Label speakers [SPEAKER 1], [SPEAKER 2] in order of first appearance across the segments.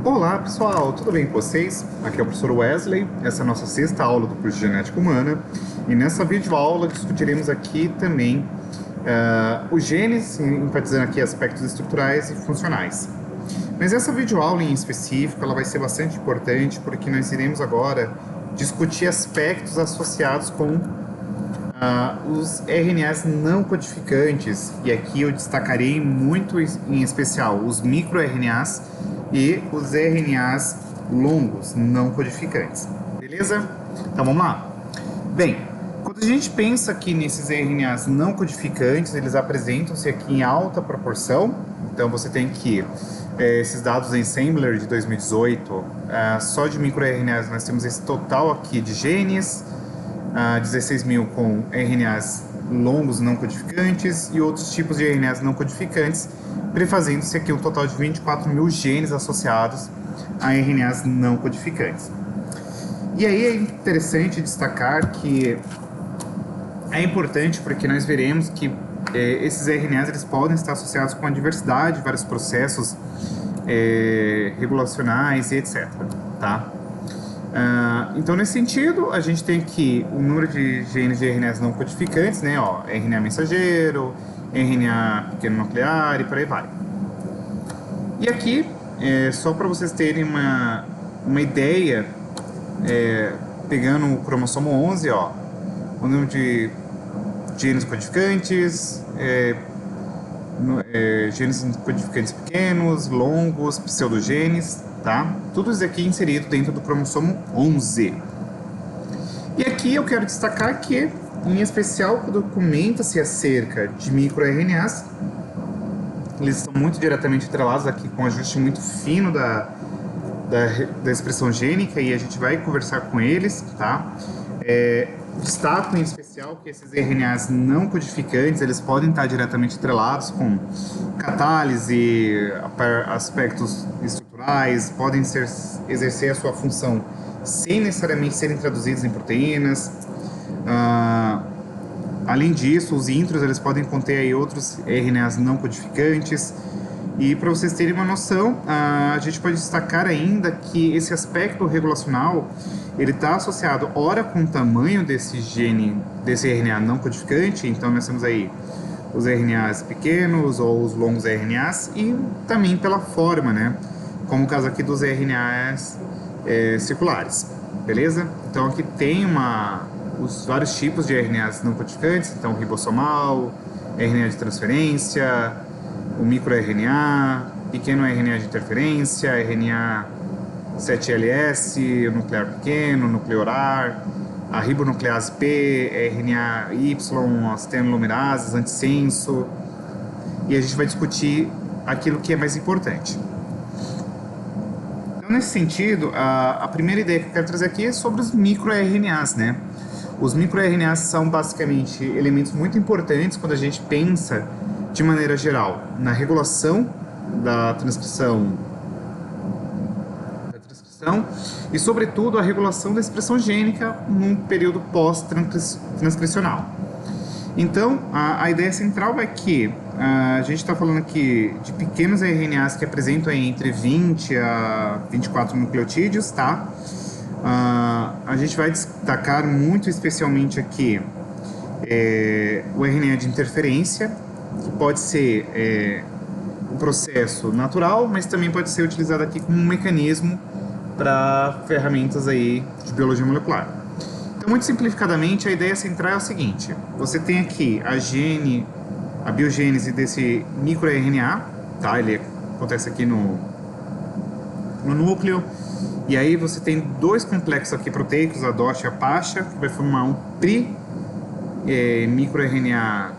[SPEAKER 1] Olá pessoal, tudo bem com vocês? Aqui é o professor Wesley, essa é a nossa sexta aula do curso de Genética Humana e nessa videoaula discutiremos aqui também os genes, enfatizando aqui aspectos estruturais e funcionais. Mas essa videoaula em específico ela vai ser bastante importante porque nós iremos agora discutir aspectos associados com os RNAs não codificantes, e aqui eu destacarei muito em especial os microRNAs e os RNAs longos não codificantes. Beleza? Então vamos lá. Bem, quando a gente pensa aqui nesses RNAs não codificantes, eles apresentam-se aqui em alta proporção. Então você tem que esses dados em Ensembler de 2018, só de microRNAs nós temos esse total aqui de genes, 16 mil com RNAs longos não codificantes e outros tipos de RNAs não codificantes, prefazendo-se aqui um total de 24 mil genes associados a RNAs não codificantes. E aí é interessante destacar que é importante porque nós veremos que esses RNAs eles podem estar associados com a diversidade de vários processos regulacionais e etc. Tá? Então, nesse sentido, a gente tem aqui o número de genes de RNAs não codificantes, né? Ó, RNA mensageiro, RNA pequeno nuclear e por aí vai. E aqui, só para vocês terem uma ideia, pegando o cromossomo 11, ó, o número de genes codificantes, genes codificantes pequenos, longos, pseudogenes, tá? Tudo isso aqui inserido dentro do cromossomo 11. E aqui eu quero destacar que, em especial, documenta-se acerca de microRNAs. Eles estão muito diretamente atrelados aqui com um ajuste muito fino da expressão gênica e a gente vai conversar com eles, tá? Destaco em especial que esses RNAs não codificantes, eles podem estar diretamente atrelados com catálise, aspectos estruturais, podem exercer a sua função sem necessariamente serem traduzidos em proteínas. Além disso, os intros eles podem conter aí outros RNAs não codificantes. E para vocês terem uma noção, a gente pode destacar ainda que esse aspecto regulacional ele está associado ora com o tamanho desse gene, desse RNA não codificante, então nós temos aí os RNAs pequenos ou os longos RNAs, e também pela forma, né? Como o caso aqui dos RNAs circulares, beleza? Então aqui tem os vários tipos de RNAs não codificantes, então ribossomal, RNA de transferência, o microRNA, pequeno RNA de interferência, RNA 7LS, o nuclear pequeno, nucleorar, a ribonuclease P, RNA Y, as telomerasas, antissenso, e a gente vai discutir aquilo que é mais importante. Então, nesse sentido, a primeira ideia que eu quero trazer aqui é sobre os microRNAs, né? Os microRNAs são basicamente elementos muito importantes quando a gente pensa de maneira geral na regulação da transcrição e, sobretudo, a regulação da expressão gênica num período pós-transcricional. Então, a ideia central é que a gente está falando aqui de pequenos RNAs que apresentam entre 20 a 24 nucleotídeos, tá? A gente vai destacar muito especialmente aqui o RNA de interferência, que pode ser um processo natural, mas também pode ser utilizado aqui como um mecanismo para ferramentas aí de biologia molecular. Então, muito simplificadamente, a ideia central é o seguinte: você tem aqui a biogênese desse microRNA, tá? Ele acontece aqui no núcleo, e aí você tem dois complexos aqui proteicos, a DOSH e a PASHA, que vai formar um microRNA.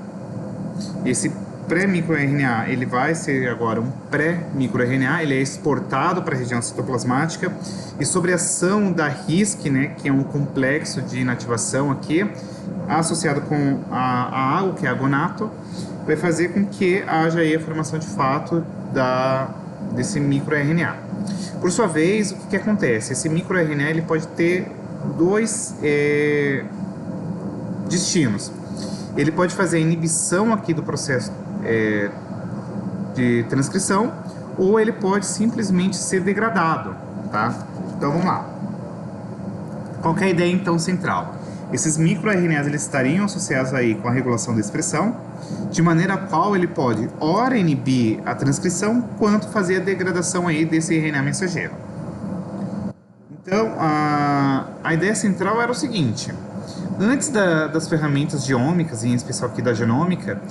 [SPEAKER 1] Esse pré-microRNA ele vai ser agora um pré-microRNA, ele é exportado para a região citoplasmática, e sobre a ação da RISC, né, que é um complexo de inativação aqui, associado com a água, que é agonato, vai fazer com que haja aí a formação de fato desse microRNA. Por sua vez, o que acontece? Esse microRNA ele pode ter dois destinos. Ele pode fazer a inibição aqui do processo de transcrição, ou ele pode simplesmente ser degradado, tá? Então vamos lá. Qual que é a ideia então central? Esses microRNAs eles estariam associados aí com a regulação da expressão, de maneira a qual ele pode ora inibir a transcrição, quanto fazer a degradação aí desse RNA mensageiro. Então, a ideia central era o seguinte: antes das ferramentas geômicas, em especial aqui da genômica,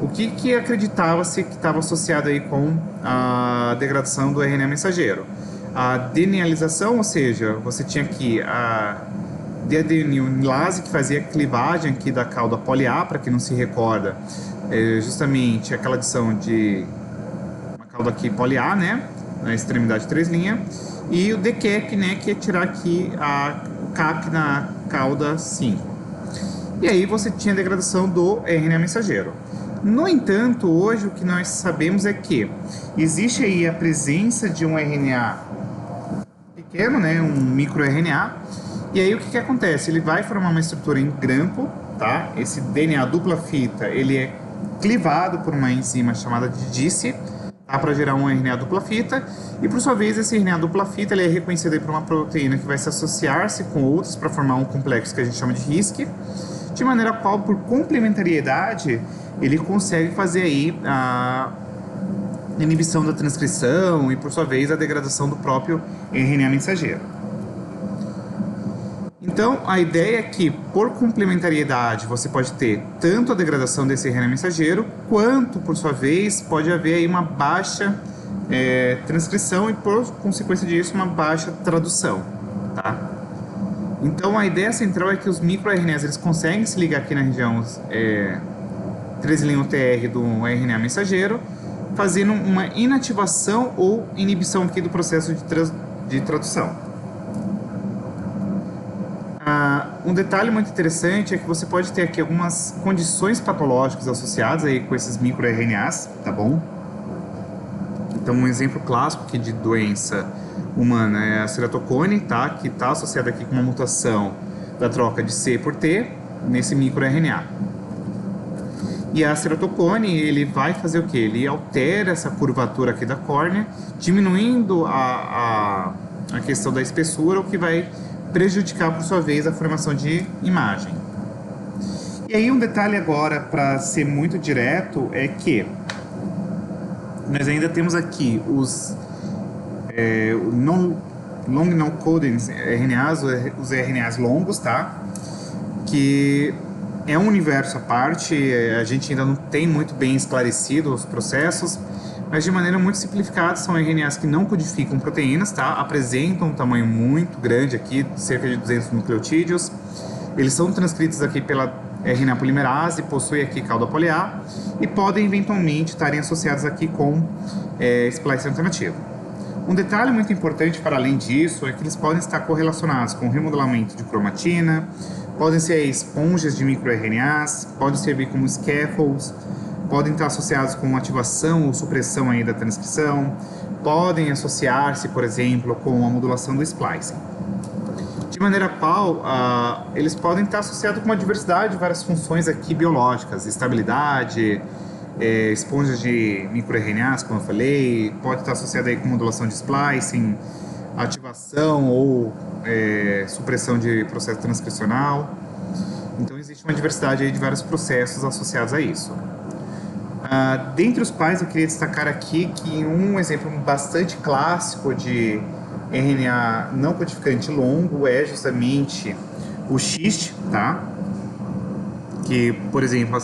[SPEAKER 1] o que acreditava-se que estava associado aí com a degradação do RNA mensageiro? A denialização, ou seja, você tinha aqui a deadenilase, que fazia a clivagem aqui da cauda poli-A, para quem não se recorda, é justamente aquela adição de uma cauda aqui poli-A, né, na extremidade 3', e o decap, né, que é tirar aqui o cap na cauda 5. E aí você tinha a degradação do RNA mensageiro. No entanto, hoje o que nós sabemos é que existe aí a presença de um RNA pequeno, né, um microRNA, e aí o que acontece? Ele vai formar uma estrutura em grampo, tá? Esse DNA dupla fita, ele é clivado por uma enzima chamada de DICE, tá? Para gerar um RNA dupla fita, e por sua vez esse RNA dupla fita ele é reconhecido aí por uma proteína que vai se associar-se com outros para formar um complexo que a gente chama de RISC, de maneira qual, por complementariedade, ele consegue fazer aí a inibição da transcrição e, por sua vez, a degradação do próprio RNA mensageiro. Então, a ideia é que, por complementariedade, você pode ter tanto a degradação desse RNA mensageiro, quanto, por sua vez, pode haver aí uma baixa transcrição e, por consequência disso, uma baixa tradução, tá? Então, a ideia central é que os microRNAs eles conseguem se ligar aqui na região 13'-TR do RNA mensageiro, fazendo uma inativação ou inibição aqui do processo de tradução. Um detalhe muito interessante é que você pode ter aqui algumas condições patológicas associadas aí com esses microRNAs, tá bom? Então, um exemplo clássico aqui de doença humana é a ceratocone, tá? Que está associada aqui com uma mutação da troca de C por T nesse microRNA. E a ceratocone, ele vai fazer o quê? Ele altera essa curvatura aqui da córnea, diminuindo a questão da espessura, o que vai prejudicar, por sua vez, a formação de imagem. E aí um detalhe agora, para ser muito direto, é que nós ainda temos aqui os long non-coding RNAs, os RNAs longos, tá? Que é um universo à parte, a gente ainda não tem muito bem esclarecido os processos, mas de maneira muito simplificada são RNAs que não codificam proteínas, tá? Apresentam um tamanho muito grande aqui, cerca de 200 nucleotídeos. Eles são transcritos aqui pela RNA polimerase, possuem aqui cauda poli-A e podem eventualmente estarem associados aqui com splicing alternativo. Um detalhe muito importante para além disso é que eles podem estar correlacionados com remodelamento de cromatina, podem ser esponjas de microRNAs, podem servir como scaffolds, podem estar associados com ativação ou supressão aí da transcrição, podem associar-se, por exemplo, com a modulação do splicing. De maneira qual, eles podem estar associados com uma diversidade de várias funções aqui biológicas, estabilidade, esponjas de microRNAs, como eu falei, pode estar associado aí com modulação de splicing, ativação ou supressão de processo transcricional. Então existe uma diversidade aí de vários processos associados a isso. Dentre os quais eu queria destacar aqui que um exemplo bastante clássico de RNA não codificante longo é justamente o XIST, tá? Que, por exemplo, as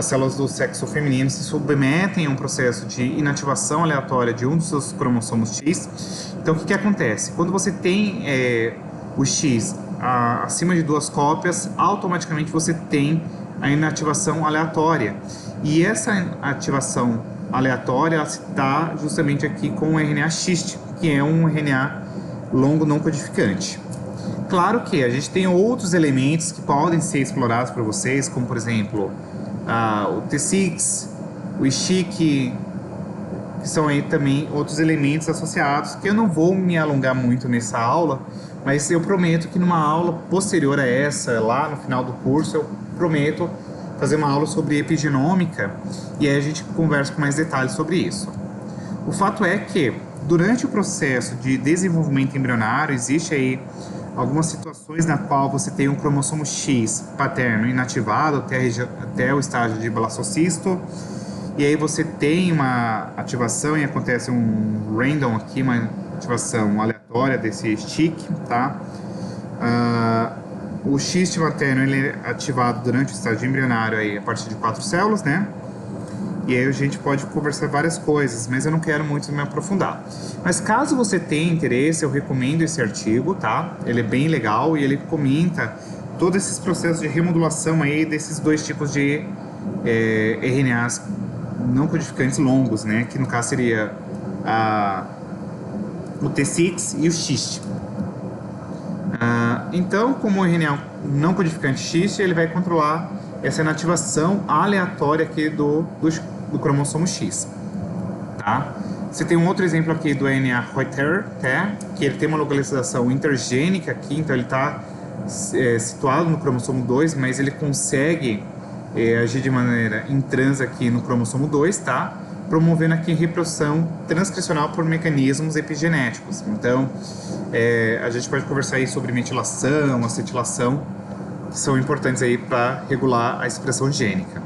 [SPEAKER 1] células do sexo feminino se submetem a um processo de inativação aleatória de um dos seus cromossomos X. Então, o que acontece? Quando você tem o X acima de 2 cópias, automaticamente você tem a inativação aleatória. E essa ativação aleatória está justamente aqui com o RNA XIST, que é um RNA longo não codificante. Claro que a gente tem outros elementos que podem ser explorados por vocês, como por exemplo o T6, o ISHIC, que são aí também outros elementos associados, que eu não vou me alongar muito nessa aula, mas eu prometo que numa aula posterior a essa, lá no final do curso, eu prometo fazer uma aula sobre epigenômica e aí a gente conversa com mais detalhes sobre isso. O fato é que, durante o processo de desenvolvimento embrionário, existe aí algumas situações na qual você tem um cromossomo X paterno inativado até o estágio de blastocisto, e aí você tem uma ativação e acontece um random aqui, uma ativação aleatória desse stick, tá? O X materno ele é ativado durante o estágio embrionário aí, a partir de 4 células, né? E aí a gente pode conversar várias coisas, mas eu não quero muito me aprofundar. Mas caso você tenha interesse, eu recomendo esse artigo, tá? Ele é bem legal e ele comenta todos esses processos de remodulação aí desses dois tipos de RNAs não codificantes longos, né? Que no caso seria o T6 e o XIST. Então, como o RNA não codificante XIST, ele vai controlar essa inativação aleatória aqui do cromossomo X, tá? Você tem um outro exemplo aqui do RNA Reuter, tá? Que ele tem uma localização intergênica aqui, então ele está situado no cromossomo 2, mas ele consegue agir de maneira intrans aqui no cromossomo 2, tá? Promovendo aqui reprodução transcricional por mecanismos epigenéticos. Então, a gente pode conversar aí sobre metilação, acetilação, que são importantes aí para regular a expressão gênica.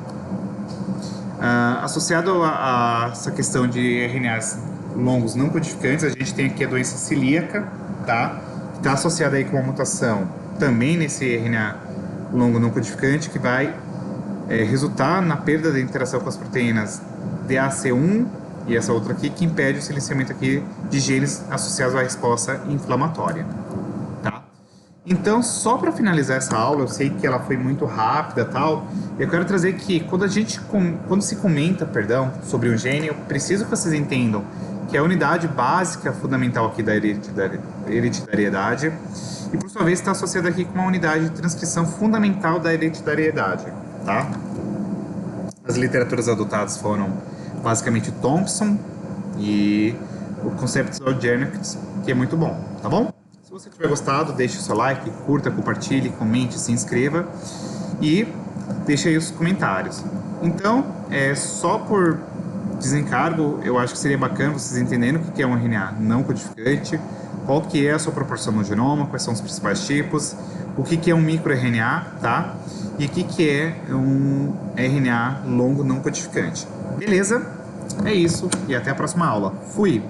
[SPEAKER 1] Associado a essa questão de RNAs longos não codificantes, a gente tem aqui a doença celíaca, tá? Que está associada aí com uma mutação também nesse RNA longo não codificante, que vai resultar na perda da interação com as proteínas DAC1 e essa outra aqui, que impede o silenciamento aqui de genes associados à resposta inflamatória. Então, só para finalizar essa aula, eu sei que ela foi muito rápida, tal. Eu quero trazer que quando se comenta, sobre o gene, eu preciso que vocês entendam que é a unidade básica fundamental aqui da hereditariedade e por sua vez está associada aqui com uma unidade de transcrição fundamental da hereditariedade, tá? As literaturas adotadas foram basicamente Thompson e o Conceptual Genetics, que é muito bom, tá bom? Se você tiver gostado, deixe o seu like, curta, compartilhe, comente, se inscreva e deixe aí os comentários. Então, só por desencargo, eu acho que seria bacana vocês entenderem o que é um RNA não codificante, qual que é a sua proporção no genoma, quais são os principais tipos, o que é um microRNA, tá? E o que é um RNA longo não codificante. Beleza? É isso e até a próxima aula. Fui!